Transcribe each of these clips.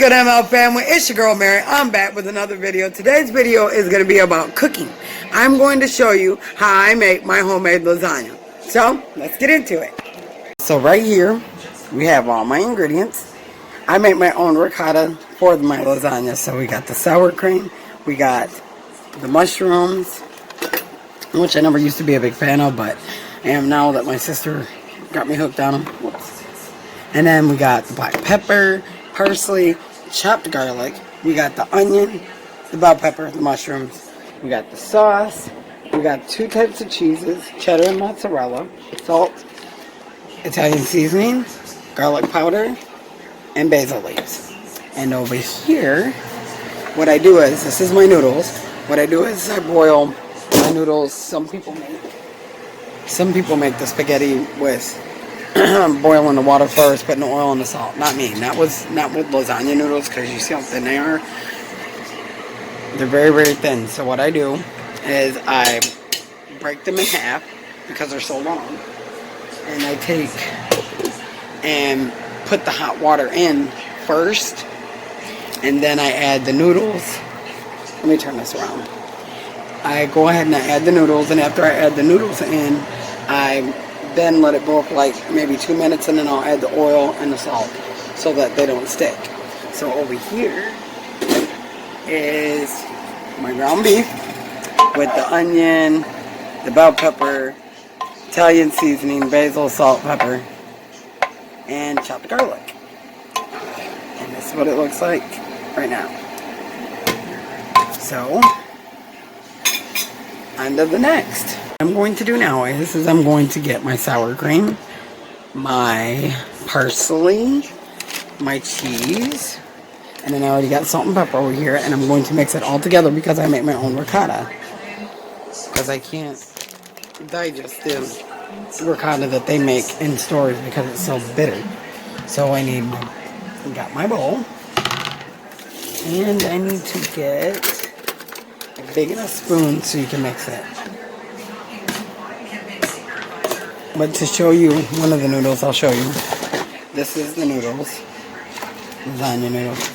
good, ML family? It's your girl Mary. I'm back with another video. Today's video is going to be about cooking. I'm going to show you how I make my homemade lasagna. So, let's get into it. So right here, we have all my ingredients. I make my own ricotta for my lasagna. So we got the sour cream, we got the mushrooms, which I never used to be a big fan of, but I am now that my sister got me hooked on them. Whoops. And then we got the black pepper, parsley, chopped garlic. We got the onion, the bell pepper, the mushrooms. We got the sauce. We got two types of cheeses, cheddar and mozzarella, salt, Italian seasoning, garlic powder, and basil leaves. And over here, what I do is, this is my noodles. What I do is I boil my noodles. Some people make the spaghetti with boiling the water first, putting the oil and the salt. Not me. Not with lasagna noodles, because you see how thin they are. They're very, very thin. So what I do is I break them in half because they're so long, and I take and put the hot water in first, and then I add the noodles. Let me turn this around. I go ahead and I add the noodles, and after I add the noodles in, I then let it boil for like maybe 2 minutes, and then I'll add the oil and the salt so that they don't stick. So over here is my ground beef with the onion, the bell pepper, Italian seasoning, basil, salt, pepper, and chopped garlic. And this is what it looks like right now. So, on to the next. What I'm going to do now is I'm going to get my sour cream, my parsley, my cheese, and then I already got salt and pepper over here, and I'm going to mix it all together because I make my own ricotta. Because I can't digest the ricotta that they make in stores because it's so bitter. So I got my bowl, and I need to get a big enough spoon so you can mix it. But to show you one of the noodles, I'll show you. This is the noodles. Lasagna noodles.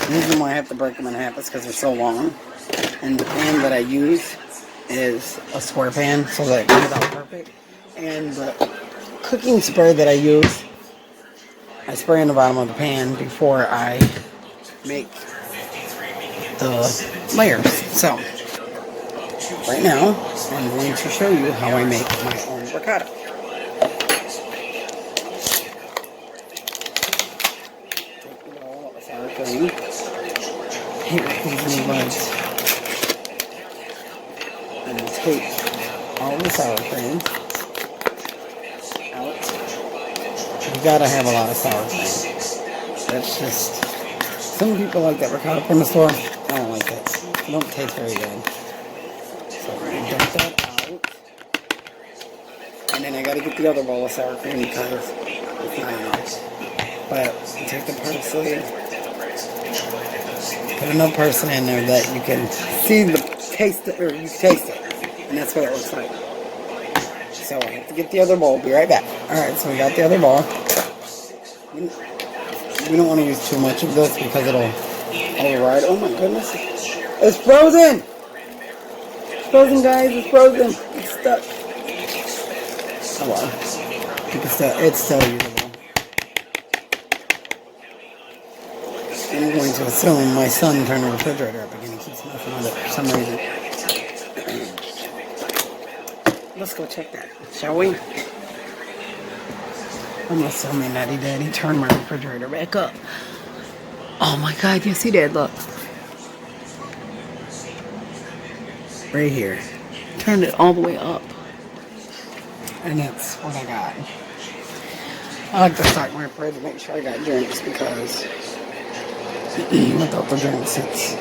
The reason why I have to break them in half is because they're so long. And the pan that I use is a square pan so that it comes out perfect. And the cooking spray that I use, I spray in the bottom of the pan before I make the layers. So, right now, I'm going to show you how I make my own ricotta. Take all the sour cream. Take these buds. And take all the sour cream out. You gotta have a lot of sour cream. That's just, some people like that ricotta from the store. I don't like it. It don't taste very good. So I'm going to dump that out. And then I got to get the other bowl of sour cream because it's not enough. But you take the parsley, put enough parsley in there that you can see the taste, or you taste it. And that's what it looks like. So I have to get the other bowl. Be right back. Alright, so we got the other bowl. We don't want to use too much of this because it'll override. Oh my goodness. It's frozen! It's frozen, guys. It's frozen. It's stuck. Oh well. It's still usable. I'm going to assume my son turned the refrigerator up again. He keeps messing with it for some reason. Let's go check that, shall we? I'm assuming that he did. He turned my refrigerator back up. Oh my god, yes he did, look. Right here. Turned it all the way up. And that's what I got. I like to stock my fridge to make sure I got drinks because without the drinks it's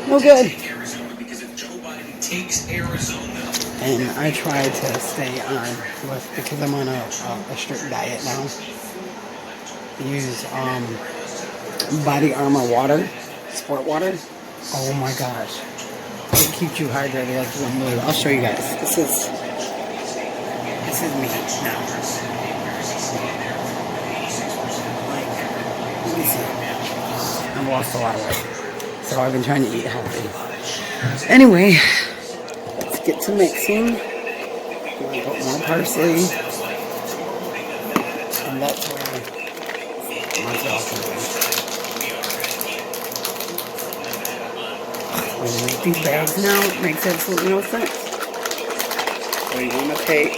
no good. And I try to stay on with, because I'm on a strict diet now. Use Body Armor water, sport water. Oh my gosh. It keeps you hydrated like you wouldn't believe. I'll show you guys. This is me now. see. I've lost a lot of weight. So I've been trying to eat healthy. Anyway, let's get to mixing. I'm going to put more parsley. And that's where my sauce is. When you make these bags now, it makes absolutely no sense. So you want to take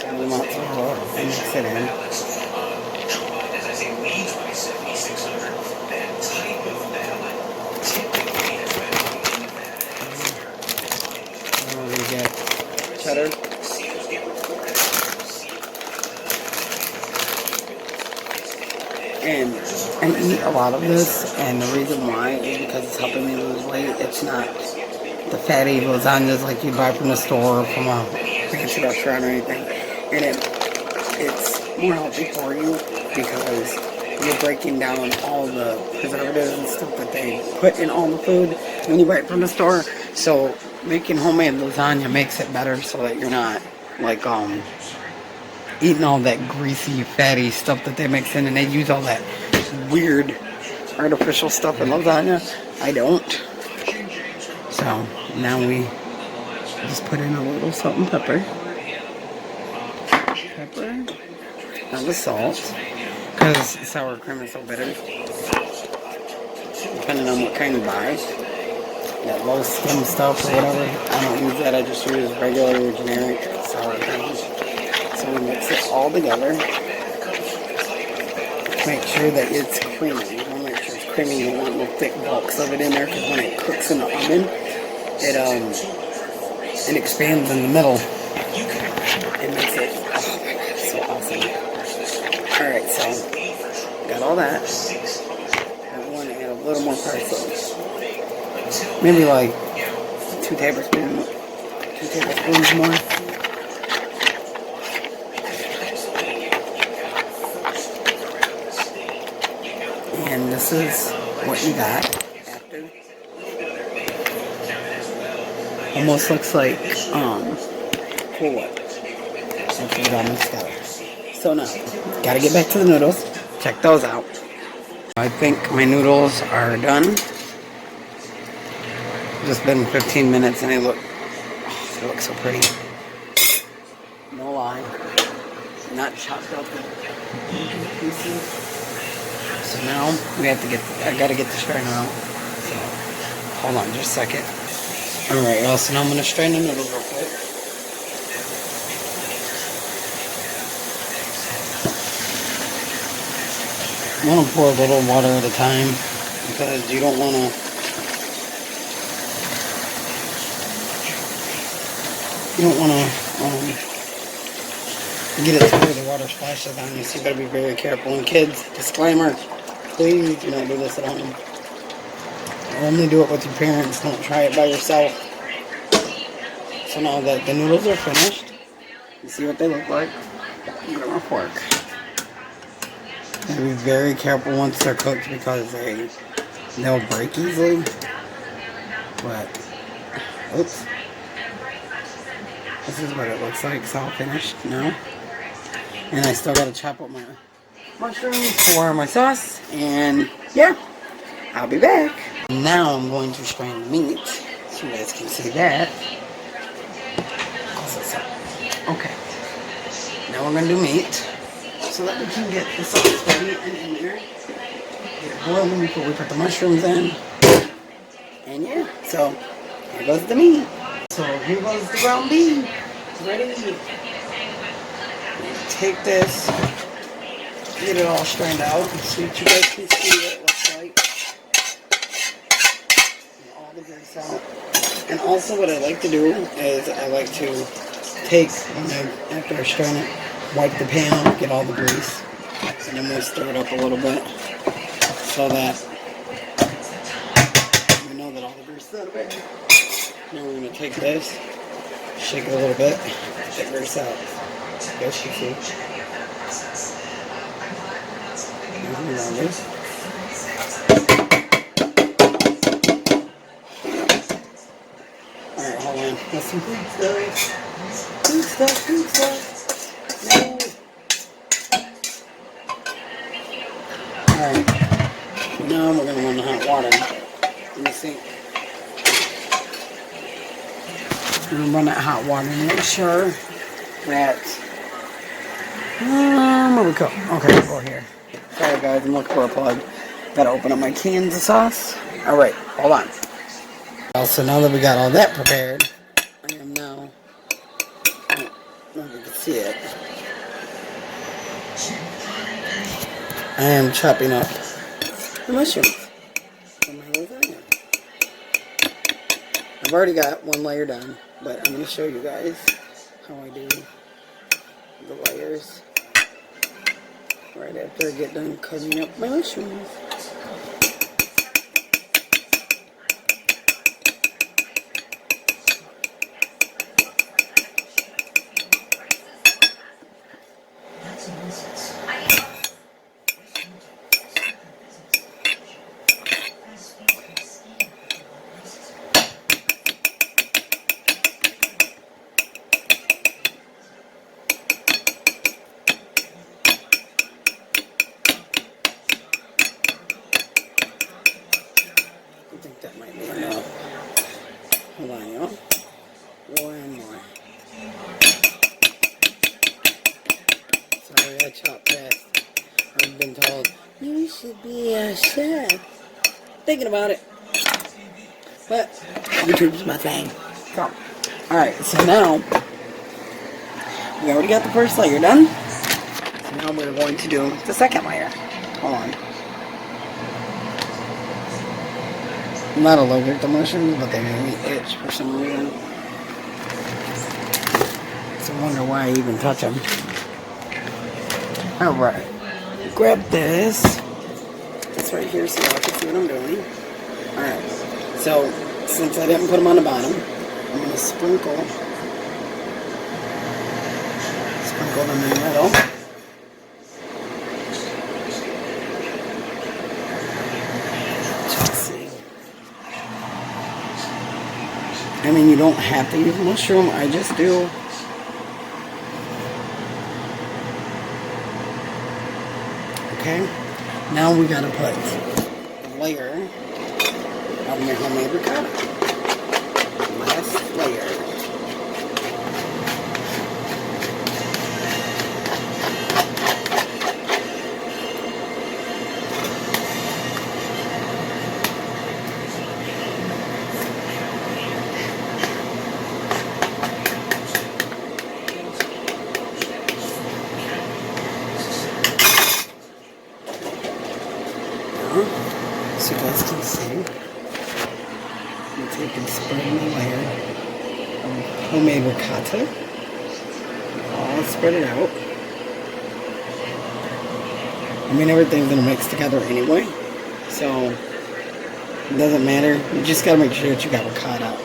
some of the mozzarella and mix it in. We get cheddar. And I eat a lot of this, and the reason why is because it's helping me lose weight. It's not the fatty lasagnas like you buy from the store or from a fancy restaurant or anything. And it's more healthy for you because you're breaking down all the preservatives and stuff that they put in all the food when you buy it from the store. So making homemade lasagna makes it better so that you're not like eating all that greasy, fatty stuff that they mix in, and they use all that weird artificial stuff in lasagna. I don't. So now we just put in a little salt and pepper. Now the salt, because sour cream is so bitter. Depending on what kind you buy. That low skim stuff or whatever, I don't use that. I just use regular generic sour cream. So we mix it all together. Make sure that it's creamy. You want to make sure it's creamy. You don't want no thick bulks of it in there, because when it cooks in the oven, it expands in the middle. It makes it, oh my god, so awesome. Alright, so got all that. I want to add a little more parsley. Maybe like 2 tablespoons more. And this is what you got after. Almost looks like Cool Whip. After it all mixed up. So now, gotta get back to the noodles. Check those out. I think my noodles are done. Just been 15 minutes and they look so pretty. No lie. Not chopped up in pieces. So now we have to I gotta get the strainer out. So hold on just a second. Alright, y'all, so now I'm gonna strain the noodles real quick. I'm gonna pour a little water at a time because you don't wanna get it to where the water splashes on you, so you gotta be very careful. And kids, disclaimer, please do not do this at home. Only do it with your parents, don't try it by yourself. So now that the noodles are finished, you see what they look like. Get my fork. Gotta be very careful once they're cooked because they'll break easily. But, oops. This is what it looks like. It's all finished now. And I still gotta chop up my mushrooms for my sauce. And yeah, I'll be back. Now I'm going to strain the meat so you guys can see that. Okay. Now we're gonna do meat so that we can get the sauce ready and in there. Get it boiling before we put the mushrooms in. And yeah, so here goes the meat. So here goes the ground beef. It's ready. Take this, get it all strained out, so you guys can see what it looks like. Get all the grease out. And also what I like to do is I like to take, after I strain it, wipe the pan off, get all the grease, and then we'll stir it up a little bit so that we know that all the grease is out of it. Now we're going to take this, shake it a little bit, get grease out. Yes, you see. Alright, hold on. That's some food stuff. Food stuff. No. Alright. Now we're going to run the hot water in the sink. I'm going to run that hot water and make sure that... where we go? Okay, we'll go here. Sorry guys, I'm looking for a plug. Gotta open up my cans of sauce. Alright, hold on. So now that we got all that prepared, I am now... I don't know if you can see it. I am chopping up the mushrooms for my lasagna. I've already got one layer done, but I'm going to show you guys how I do the layers right after I get done cutting up my mushrooms. I think that might be enough. Hold on, y'all. One more. Sorry, I chopped fast. I've been told, you should be a chef. Thinking about it. But, YouTube's my thing. So, alright, so now, we already got the first layer done. So now we're going to do the second layer. Hold on. I'm not allergic to mushrooms, but they make me itch for some reason. So I wonder why I even touch them. Alright. Grab this. It's right here so y'all can see what I'm doing. Alright. So, since I didn't put them on the bottom, I'm going to sprinkle them in the middle. I mean, you don't have to use mushroom, I just do. Okay, now we gotta put a layer of your homemade ricotta. Last layer. So you guys can see, I'm taking spreading the layer of homemade ricotta. I'll spread it out. I mean, everything's gonna mix together anyway, so it doesn't matter. You just gotta make sure that you got ricotta,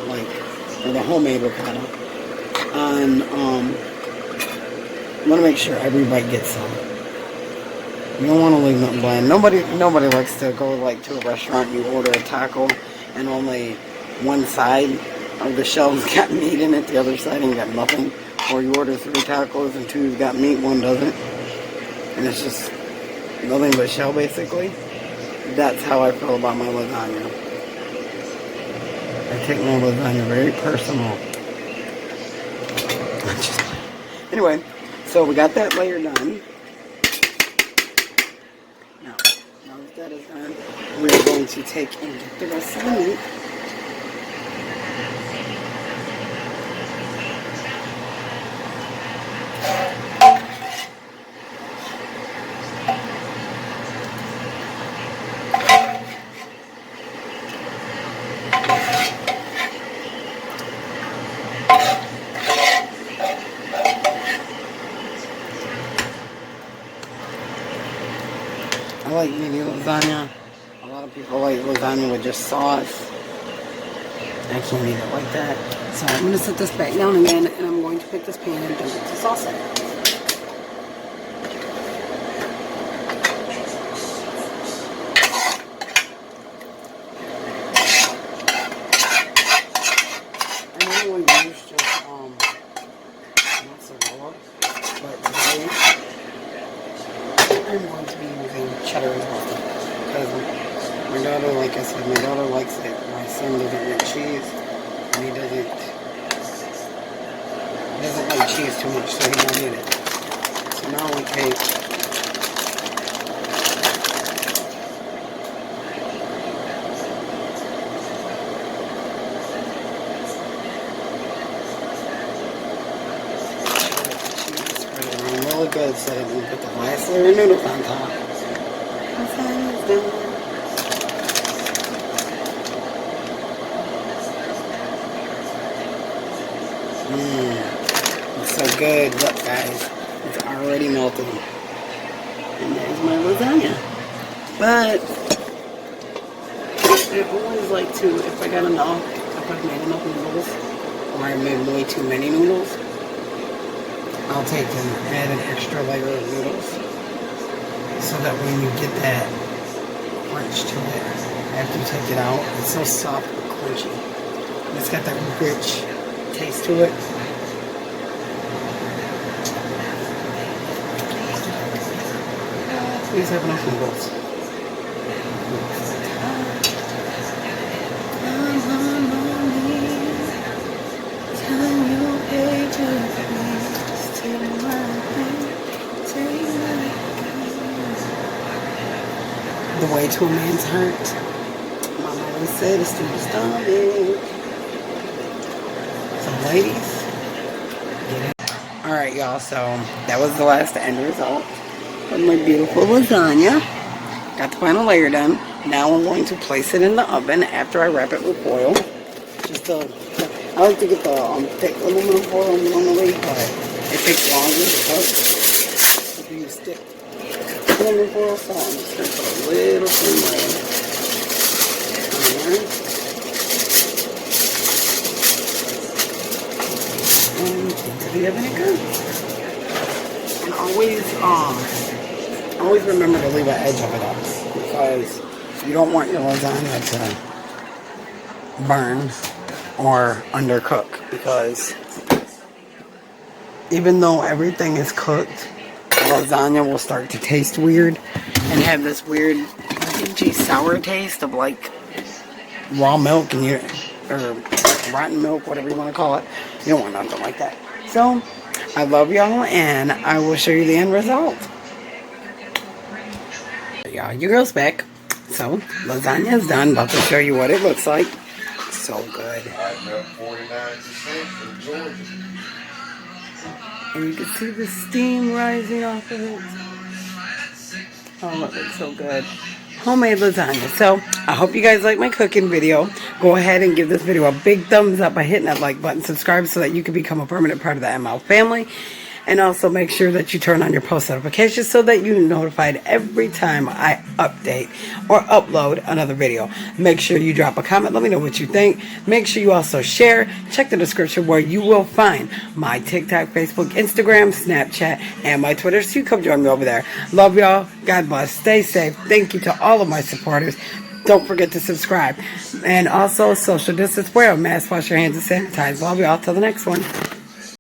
or the homemade ricotta. And I wanna make sure everybody gets some. You don't want to leave nothing bland. Nobody likes to go to a restaurant and you order a taco and only one side of the shelves got meat in it, the other side ain't got nothing. Or you order 3 tacos and 2's got meat, 1 doesn't. And it's just nothing but shell basically. That's how I feel about my lasagna. I take my lasagna very personal. Anyway, so we got that layer done. Now that that is done, we're going to take and get the rest of the meat. I like mini lasagna. A lot of people like lasagna with just sauce. I can't eat it like that. So I'm going to set this back down again, and I'm going to pick this pan and dump it to sauce in it. I normally use just mozzarella, but today I'm going to be using cheddar as well. because my daughter, like I said, my daughter likes it. My son doesn't like cheese, and he doesn't like cheese too much, so he don't need it. So now we take really good, so that we put the last layer of noodles on top. Lasagna's done. It's so good. Look, guys, it's already melted. And there's my lasagna. But I always like to, if I got enough, if I've made enough noodles, or I made way too many noodles, I'll take and add an extra layer of noodles so that when you get that crunch to it after you take it out, it's so soft and crunchy. And it's got that rich taste to it. Please have enough noodles. The way to a man's heart. Mama always said it's through the stomach. So ladies, get it. Alright y'all, so that was the last end result of my beautiful lasagna. Got the final layer done. Now I'm going to place it in the oven after I wrap it with foil. I like to get the thick aluminum foil normally, but it takes longer to cook if you use thick aluminum foil, so I'm just going to put a little thin layer on there. And into the oven it goes. And always remember to leave an edge of it up, because you don't want your lasagna to burn or undercook, because even though everything is cooked, the lasagna will start to taste weird and have this weird dingy sour taste of like raw milk or rotten milk, whatever you want to call it. You don't want nothing like that. So I love y'all, and I will show you the end result. Y'all, your girl's back. So lasagna is done. About to show you what it looks like. So good. And you can see the steam rising off of it. Oh, it looks so good. Homemade lasagna. So I hope you guys like my cooking video. Go ahead and give this video a big thumbs up by hitting that like button. Subscribe so that you can become a permanent part of the ML family. And also make sure that you turn on your post notifications so that you're notified every time I update or upload another video. Make sure you drop a comment. Let me know what you think. Make sure you also share. Check the description where you will find my TikTok, Facebook, Instagram, Snapchat, and my Twitter. So you come join me over there. Love y'all. God bless. Stay safe. Thank you to all of my supporters. Don't forget to subscribe. And also social distance wear. Mask, wash your hands, and sanitize. Love y'all. Till the next one.